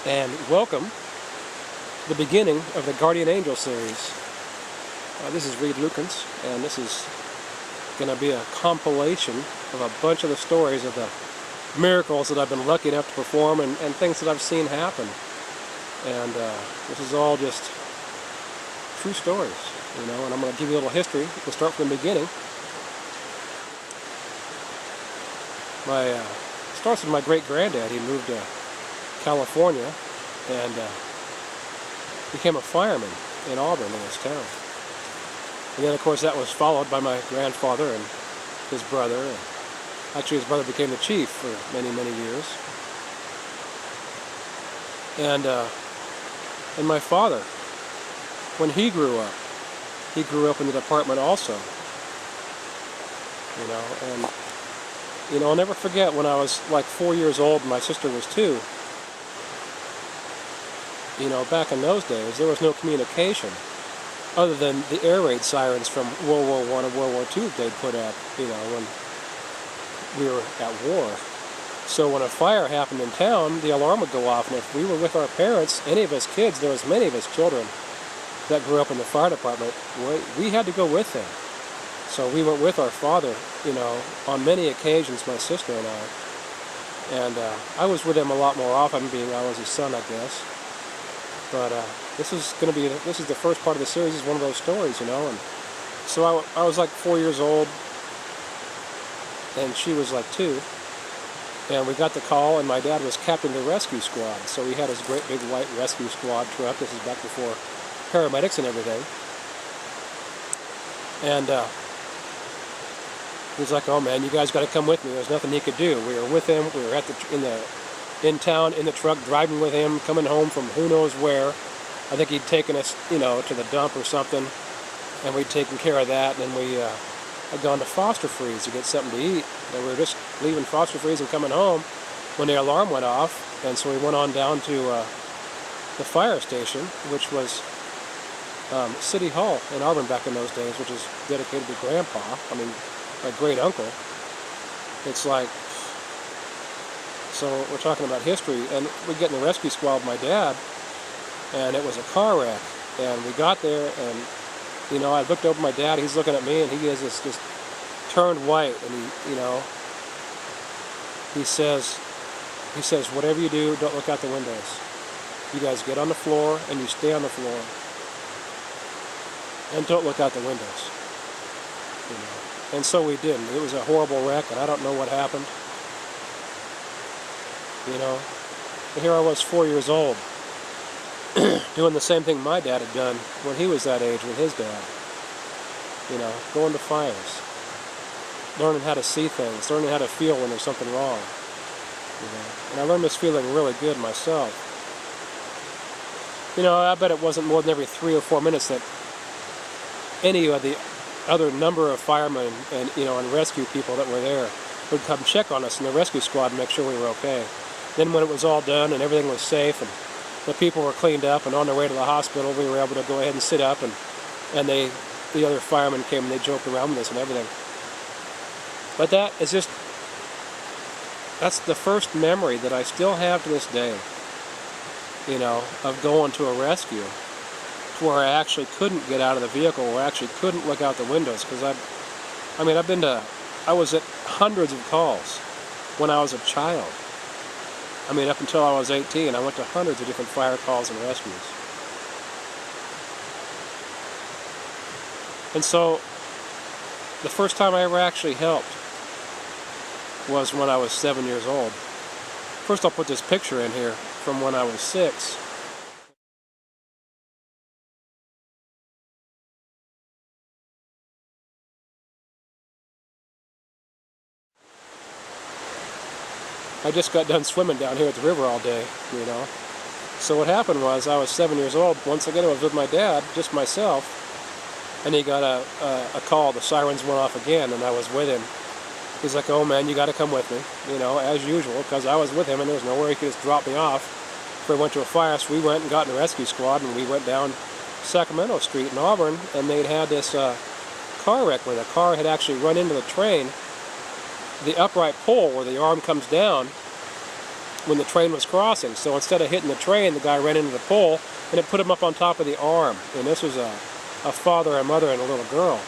and welcome to the beginning of the Guardian Angel series. This is Reed Lukens, and this is going to be a compilation of a bunch of the stories of the miracles that I've been lucky enough to perform and things that I've seen happen. And this is all just true stories, and I'm going to give you a little history. We'll start from the beginning. It starts with my great-granddad. He moved to California and became a fireman in Auburn, in his town. And then, of course, that was followed by my grandfather and his brother. And actually, his brother became the chief for many, many years. And my father, when he grew up in the department also. And I'll never forget when I was like 4 years old and my sister was 2. Back in those days, there was no communication other than the air raid sirens from World War I and World War II they'd put up, when we were at war. So when a fire happened in town, the alarm would go off, and if we were with our parents, any of us kids, there was many of us children that grew up in the fire department, we had to go with them. So we went with our father, on many occasions, my sister and I. And I was with him a lot more often, being I was his son, I guess. But this is the first part of the series. Is one of those stories, And so I was like 4 years old, and she was like 2. And we got the call, and my dad was captain of the rescue squad. So he had his great big white rescue squad truck. This is back before paramedics and everything. And he's like, "Oh man, you guys got to come with me." There's nothing he could do. We were with him. We were in town in the truck, driving with him, coming home from who knows where. I think he'd taken us, to the dump or something, and we'd taken care of that. And then we had gone to Foster Freeze to get something to eat. And we were just leaving Foster Freeze and coming home when the alarm went off. And so we went on down to the fire station, which was City Hall in Auburn back in those days, which is dedicated to Grandpa. My great uncle. It's like, so we're talking about history, and we get in the rescue squad with my dad, and it was a car wreck. And we got there, and I looked over at my dad. He's looking at me, and he has this just turned white, and he says, "Whatever you do, don't look out the windows. You guys get on the floor, and you stay on the floor, and don't look out the windows." And so we didn't. It was a horrible wreck, and I don't know what happened. But here I was 4 years old, doing the same thing my dad had done when he was that age with his dad. Going to fires, learning how to see things, learning how to feel when there's something wrong. And I learned this feeling really good myself. I bet it wasn't more than every 3 or 4 minutes that any of the other number of firemen and rescue people that were there would come check on us in the rescue squad and make sure we were okay. Then when it was all done and everything was safe and the people were cleaned up and on their way to the hospital, we were able to go ahead and sit up, and the other firemen came and they joked around with us and everything. But that's the first memory that I still have to this day, of going to a rescue where I actually couldn't get out of the vehicle, where I actually couldn't look out the windows, because I was at hundreds of calls when I was a child. Up until I was 18, I went to hundreds of different fire calls and rescues. And so, the first time I ever actually helped was when I was 7 years old. First, I'll put this picture in here from when I was 6. I just got done swimming down here at the river all day, So what happened was, I was 7 years old. Once again, I was with my dad, just myself, and he got a call. The sirens went off again, and I was with him. He's like, "Oh man, you got to come with me," as usual, because I was with him, and there was nowhere he could just drop me off. If we went to a fire, so we went and got in the rescue squad, and we went down Sacramento Street in Auburn, and they'd had this car wreck where the car had actually run into the train. The upright pole where the arm comes down when the train was crossing. So instead of hitting the train, the guy ran into the pole, and it put him up on top of the arm. And this was a father, a mother, and a little girl.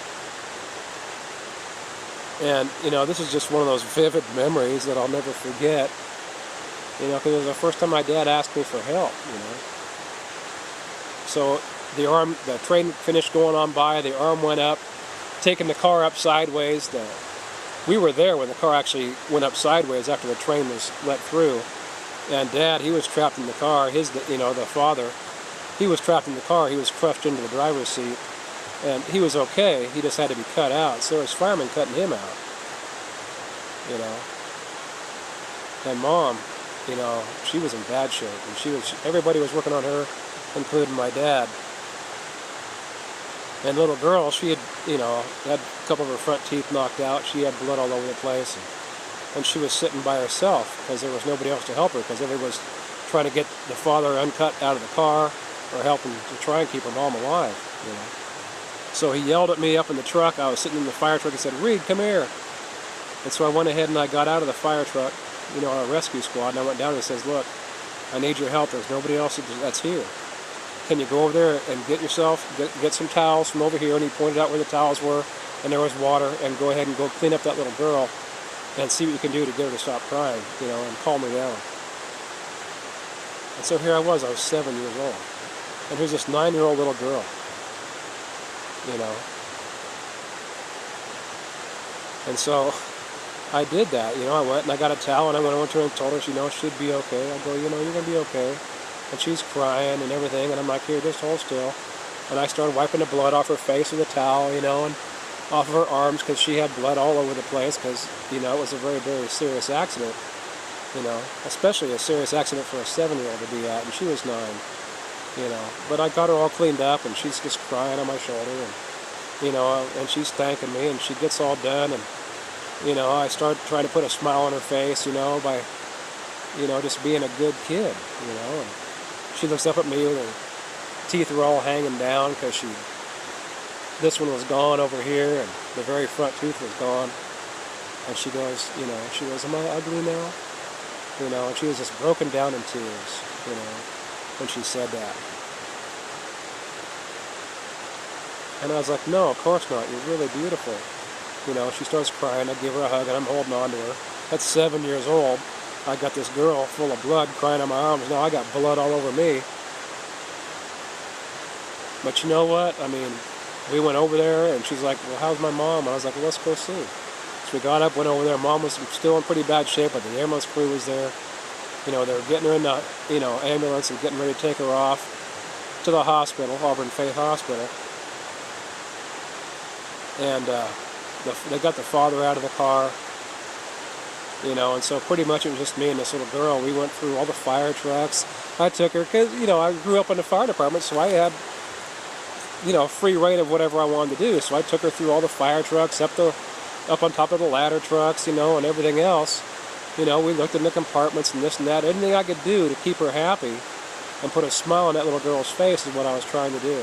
And, you know, this is just one of those vivid memories that I'll never forget. You know, because it was the first time my dad asked me for help, you know. So the train finished going on by, the arm went up, taking the car up sideways. We were there when the car actually went up sideways after the train was let through. And Dad, he was trapped in the car. The father, he was trapped in the car. He was crushed into the driver's seat. And he was okay. He just had to be cut out. So there was firemen cutting him out. You know. And Mom, you know, she was in bad shape. And everybody was working on her, including my dad. And little girl, she had, you know, had a couple of her front teeth knocked out. She had blood all over the place. And she was sitting by herself because there was nobody else to help her, because everybody was trying to get the father uncut out of the car or helping to try and keep her mom alive, you know. So he yelled at me up in the truck. I was sitting in the fire truck and said, "Reed, come here." And so I went ahead and I got out of the fire truck, you know, our rescue squad, and I went down and says, "Look, I need your help. There's nobody else that's here. Can you go over there and get some towels from over here?" And he pointed out where the towels were, and there was water, and go ahead and go clean up that little girl and see what you can do to get her to stop crying, you know, and calm her down. And so here I was 7 years old. And here's this 9-year-old little girl, you know. And so I did that, you know. I went and I got a towel, and I went over to her and told her, you know, she'd be okay. I go, you know, you're going to be okay. And she's crying and everything, and I'm like, here, just hold still. And I started wiping the blood off her face with a towel, you know, and off of her arms, because she had blood all over the place, because, you know, it was a very, very serious accident, you know, especially a serious accident for a 7-year-old to be at, and she was 9, you know. But I got her all cleaned up, and she's just crying on my shoulder, and, you know, and she's thanking me, and she gets all done, and, you know, I start trying to put a smile on her face, you know, by, you know, just being a good kid, you know. And she looks up at me with her teeth were all hanging down, because this one was gone over here, and the very front tooth was gone. And she goes, you know, "Am I ugly now?" You know, and she was just broken down in tears, you know, when she said that. And I was like, "No, of course not. You're really beautiful." You know, she starts crying. I give her a hug, and I'm holding on to her. At 7 years old, I got this girl full of blood crying on my arms. Now I got blood all over me. But you know what? I mean, we went over there, and she's like, "Well, how's my mom?" And I was like, "Well, let's go see." So we got up, went over there. Mom was still in pretty bad shape, but the ambulance crew was there. You know, they were getting her in the, you know, ambulance and getting ready to take her off to the hospital, Auburn Faith Hospital. And they got the father out of the car, you know, and so pretty much it was just me and this little girl. We went through all the fire trucks. I took her, because, you know, I grew up in the fire department, so I had, you know, free reign of whatever I wanted to do. So I took her through all the fire trucks, up on top of the ladder trucks, you know, and everything else. You know, we looked in the compartments and this and that. Anything I could do to keep her happy and put a smile on that little girl's face is what I was trying to do.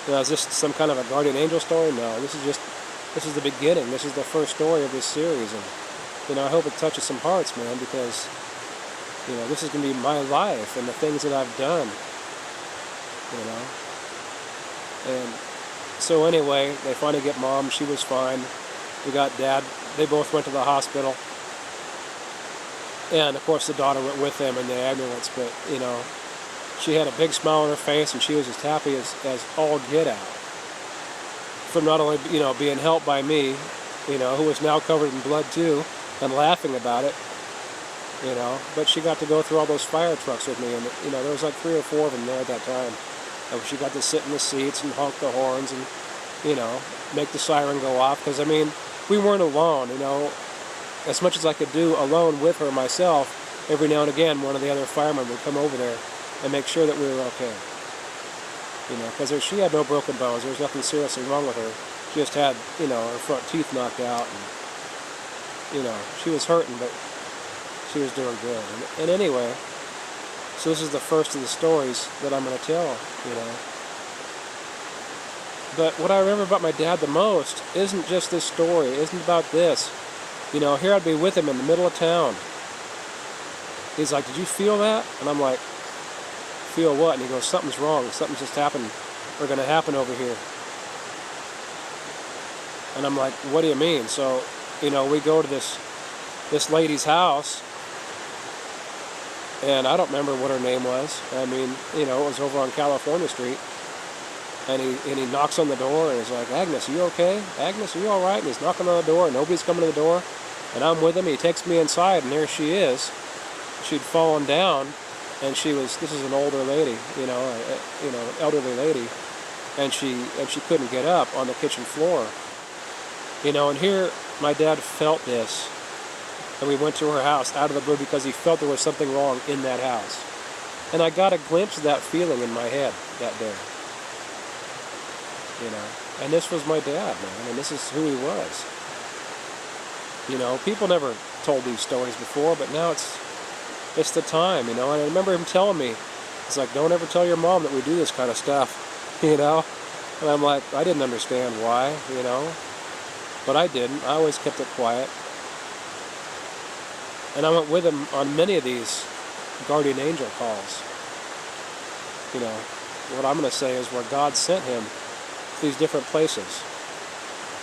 You know, is this some kind of a guardian angel story? No, this is the beginning. This is the first story of this series, and, you know, I hope it touches some hearts, man, because, you know, this is going to be my life and the things that I've done, you know. And so anyway, they finally get Mom. She was fine. We got Dad. They both went to the hospital. And, of course, the daughter went with them in the ambulance. But, you know, she had a big smile on her face, and she was as happy as all get out. From not only, you know, being helped by me, you know, who was now covered in blood too, and laughing about it, you know, but she got to go through all those fire trucks with me. And, you know, there was like 3 or 4 of them there at that time. And she got to sit in the seats and honk the horns and, you know, make the siren go off. Because, I mean, we weren't alone, you know. As much as I could do alone with her myself, every now and again, one of the other firemen would come over there and make sure that we were okay. You know, because she had no broken bones. There was nothing seriously wrong with her. She just had, you know, her front teeth knocked out. And, you know, she was hurting, but she was doing good. And anyway, so this is the first of the stories that I'm going to tell, you know. But what I remember about my dad the most isn't just this story, isn't about this. You know, here I'd be with him in the middle of town. He's like, did you feel that? And I'm like, feel what? And he goes, something's wrong. Something's just happened. Or going to happen over here. And I'm like, what do you mean? So, you know, we go to this lady's house, and I don't remember what her name was. I mean, you know, it was over on California Street. And he knocks on the door, and he's like, Agnes, are you okay? Agnes, are you all right? And he's knocking on the door, and nobody's coming to the door. And I'm with him. He takes me inside, and there she is. She'd fallen down, and this is an older lady, an elderly lady, and she couldn't get up on the kitchen floor. You know, and here my dad felt this, and we went to her house out of the blue because he felt there was something wrong in that house. And I got a glimpse of that feeling in my head that day. You know, and this was my dad, man, and this is who he was. You know, people never told these stories before, but now it's the time, you know. And I remember him telling me, it's like, don't ever tell your mom that we do this kind of stuff, you know. And I'm like, I didn't understand why, you know. But I didn't. I always kept it quiet. And I went with him on many of these guardian angel calls. You know, what I'm going to say is where God sent him to these different places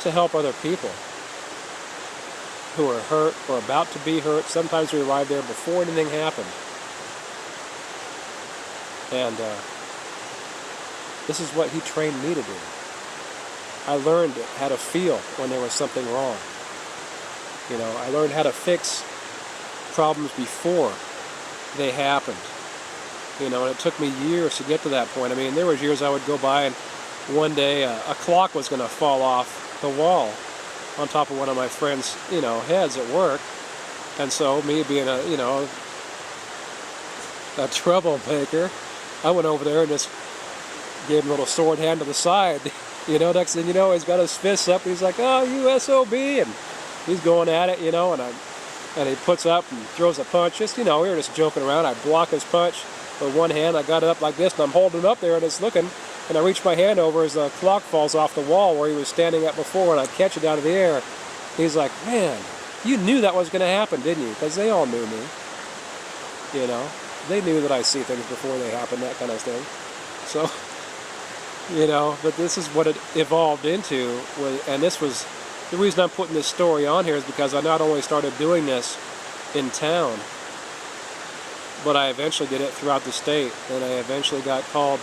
to help other people who are hurt or about to be hurt. Sometimes we arrive there before anything happened. And this is what he trained me to do. I learned how to feel when there was something wrong. You know, I learned how to fix problems before they happened. You know, and it took me years to get to that point. I mean, there was years I would go by and one day a clock was going to fall off the wall on top of one of my friends', heads at work. And so, me being a troublemaker, I went over there and just gave him a little sword hand to the side. You know, next thing you know, he's got his fists up. He's like, oh, you SOB. And he's going at it, and he puts up and throws a punch. We were just joking around. I block his punch with one hand. I got it up like this, and I'm holding it up there, and it's looking. And I reach my hand over as the clock falls off the wall where he was standing at before, and I catch it out of the air. He's like, man, you knew that was going to happen, didn't you? Because they all knew me. You know, they knew that I see things before they happen, that kind of thing. So, but this is what it evolved into. And this was, the reason I'm putting this story on here is because I not only started doing this in town, but I eventually did it throughout the state. And I eventually got called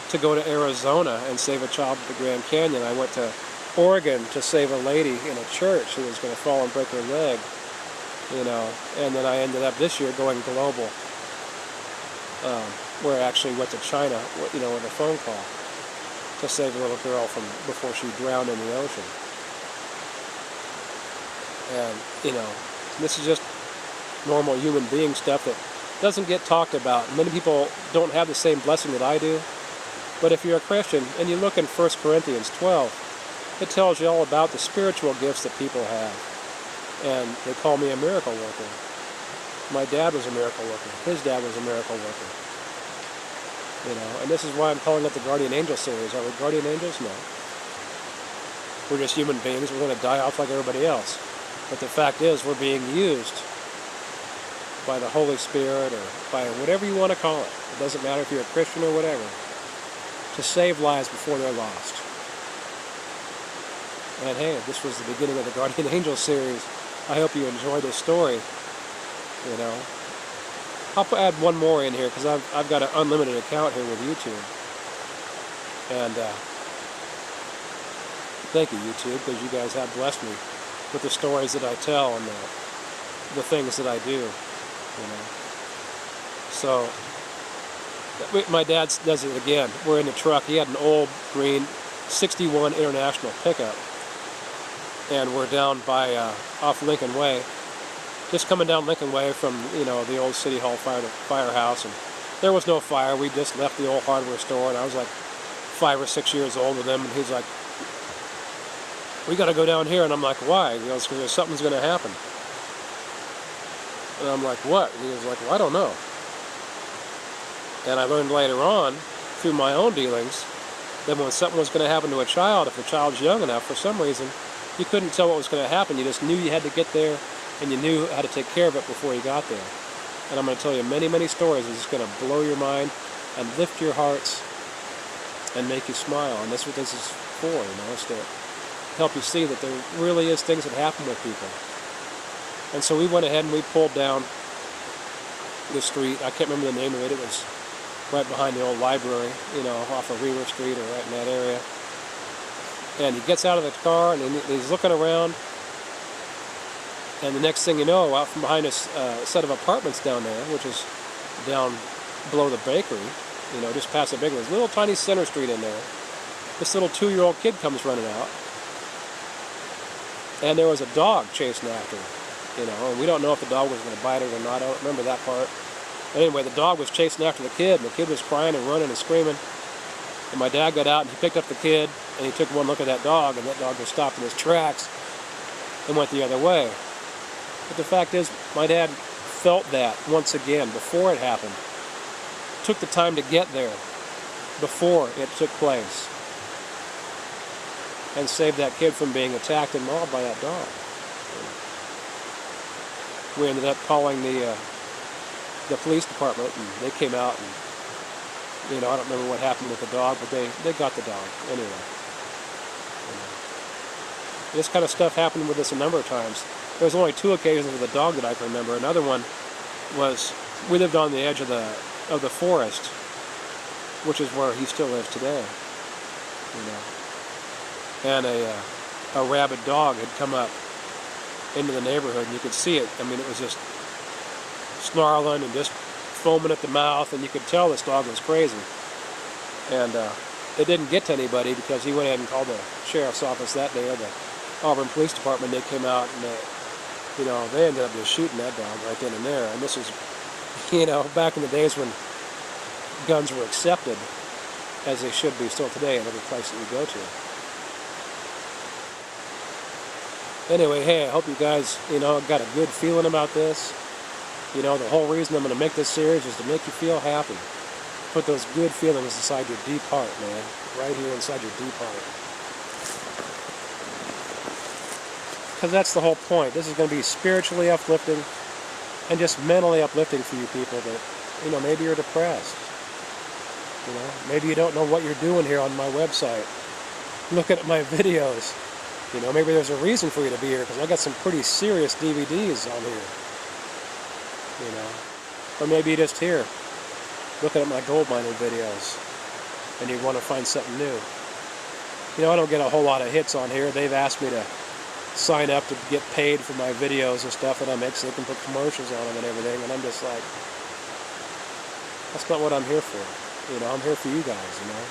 to go to Arizona and save a child at the Grand Canyon. I went to Oregon to save a lady in a church who was going to fall and break her leg, and then I ended up this year going global, where I actually went to China, with a phone call to save a little girl from before she drowned in the ocean. And, this is just normal human being stuff that doesn't get talked about. Many people don't have the same blessing that I do. But if you're a Christian and you look in 1 Corinthians 12, it tells you all about the spiritual gifts that people have. And they call me a miracle worker. My dad was a miracle worker. His dad was a miracle worker. And this is why I'm calling it the Guardian Angel series. Are we guardian angels? No. We're just human beings. We're going to die off like everybody else. But the fact is, we're being used by the Holy Spirit or by whatever you want to call it. It doesn't matter if you're a Christian or whatever, to save lives before they're lost. And hey, this was the beginning of the Guardian Angel series. I hope you enjoyed this story. I'll add one more in here because I've got an unlimited account here with YouTube. And thank you, YouTube, because you guys have blessed me with the stories that I tell and the things that I do. So my dad does it again. We're in the truck. He had an old green 61 International pickup. And we're down by off Lincoln Way. Just coming down Lincoln Way from, the old City Hall firehouse. And there was no fire. We just left the old hardware store. And I was like 5 or 6 years old with him. And he's like, we got to go down here. And I'm like, why? He goes, because something's going to happen. And I'm like, what? And he was like, well, I don't know. And I learned later on, through my own dealings, that when something was going to happen to a child, if the child's young enough, for some reason, you couldn't tell what was going to happen. You just knew you had to get there, and you knew how to take care of it before you got there. And I'm going to tell you many, many stories that's just going to blow your mind and lift your hearts and make you smile. And that's what this is for, you know, is to help you see that there really is things that happen with people. And so we went ahead and we pulled down the street. I can't remember the name of it. It was right behind the old library, you know, off of Reaver Street or right in that area. And he gets out of the car and he's looking around. And the next thing you know, out from behind a set of apartments down there, which is down below the bakery, you know, just past the bakery, there's a little tiny center street in there. This little 2-year-old kid comes running out. And there was a dog chasing after him, you know, and we don't know if the dog was going to bite it or not. I don't remember that part. But anyway, the dog was chasing after the kid, and the kid was crying and running and screaming. And my dad got out and he picked up the kid, and he took one look at that dog, and that dog was stopped in his tracks and went the other way. But the fact is, my dad felt that once again before it happened. Took the time to get there before it took place. And saved that kid from being attacked and mauled by that dog. We ended up calling the police department, and they came out, and you know, I don't remember what happened with the dog, but they got the dog anyway. This kind of stuff happened with us a number of times. There was only 2 occasions with a dog that I can remember. Another one was we lived on the edge of the forest, which is where he still lives today. You know. And a rabid dog had come up into the neighborhood, and you could see it. I mean, it was just snarling and just foaming at the mouth, and you could tell this dog was crazy. And it didn't get to anybody because he went ahead and called the sheriff's office that day, or the Auburn Police Department. They came out, and you know, they ended up just shooting that dog right then and there. And this was, you know, back in the days when guns were accepted, as they should be still today in every place that you go to. Anyway, hey, I hope you guys, you know, got a good feeling about this. You know, the whole reason I'm going to make this series is to make you feel happy. Put those good feelings inside your deep heart, man. Right here inside your deep heart. Because that's the whole point. This is going to be spiritually uplifting and just mentally uplifting for you people that, you know, maybe you're depressed. You know, maybe you don't know what you're doing here on my website. Looking at my videos. You know, maybe there's a reason for you to be here, because I got some pretty serious DVDs on here. You know, or maybe you're just here looking at my gold mining videos and you want to find something new. You know, I don't get a whole lot of hits on here. They've asked me to sign up to get paid for my videos and stuff that I make so they can put commercials on them and everything, and I'm just like, that's not what I'm here for. You know, I'm here for you guys, you know.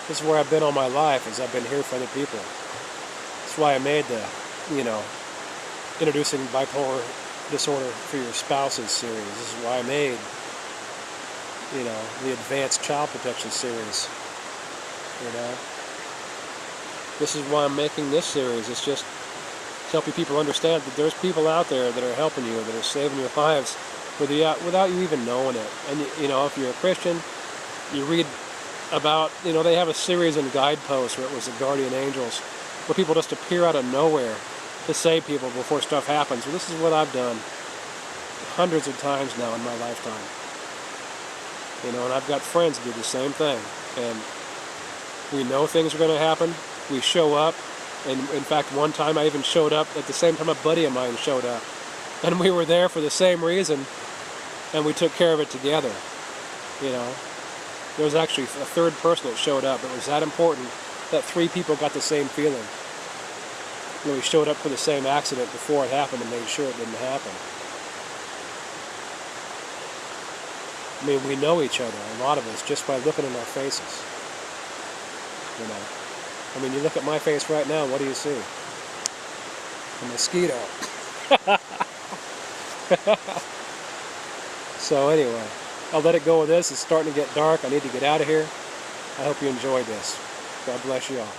This is where I've been all my life, is I've been here for other people. That's why I made the, you know, Introducing Bipolar Disorder for Your Spouses series. This is why I made, you know, the Advanced Child Protection series. You know, this is why I'm making this series. It's just to help you people understand that there's people out there that are helping you, that are saving your lives without you even knowing it. And you know, if you're a Christian, you read about, you know, they have a series in Guideposts where it was the Guardian Angels, where people just appear out of nowhere to save people before stuff happens. Well, this is what I've done hundreds of times now in my lifetime. You know, and I've got friends who do the same thing. And we know things are going to happen. We show up. And in fact, one time I even showed up at the same time a buddy of mine showed up. And we were there for the same reason. And we took care of it together. You know, there was actually a third person that showed up. It was that important that 3 people got the same feeling. You know, we showed up for the same accident before it happened and made sure it didn't happen. I mean, we know each other, a lot of us, just by looking in our faces. You know, I mean, you look at my face right now, what do you see? A mosquito. So anyway, I'll let it go with this. It's starting to get dark. I need to get out of here. I hope you enjoyed this. God bless you all.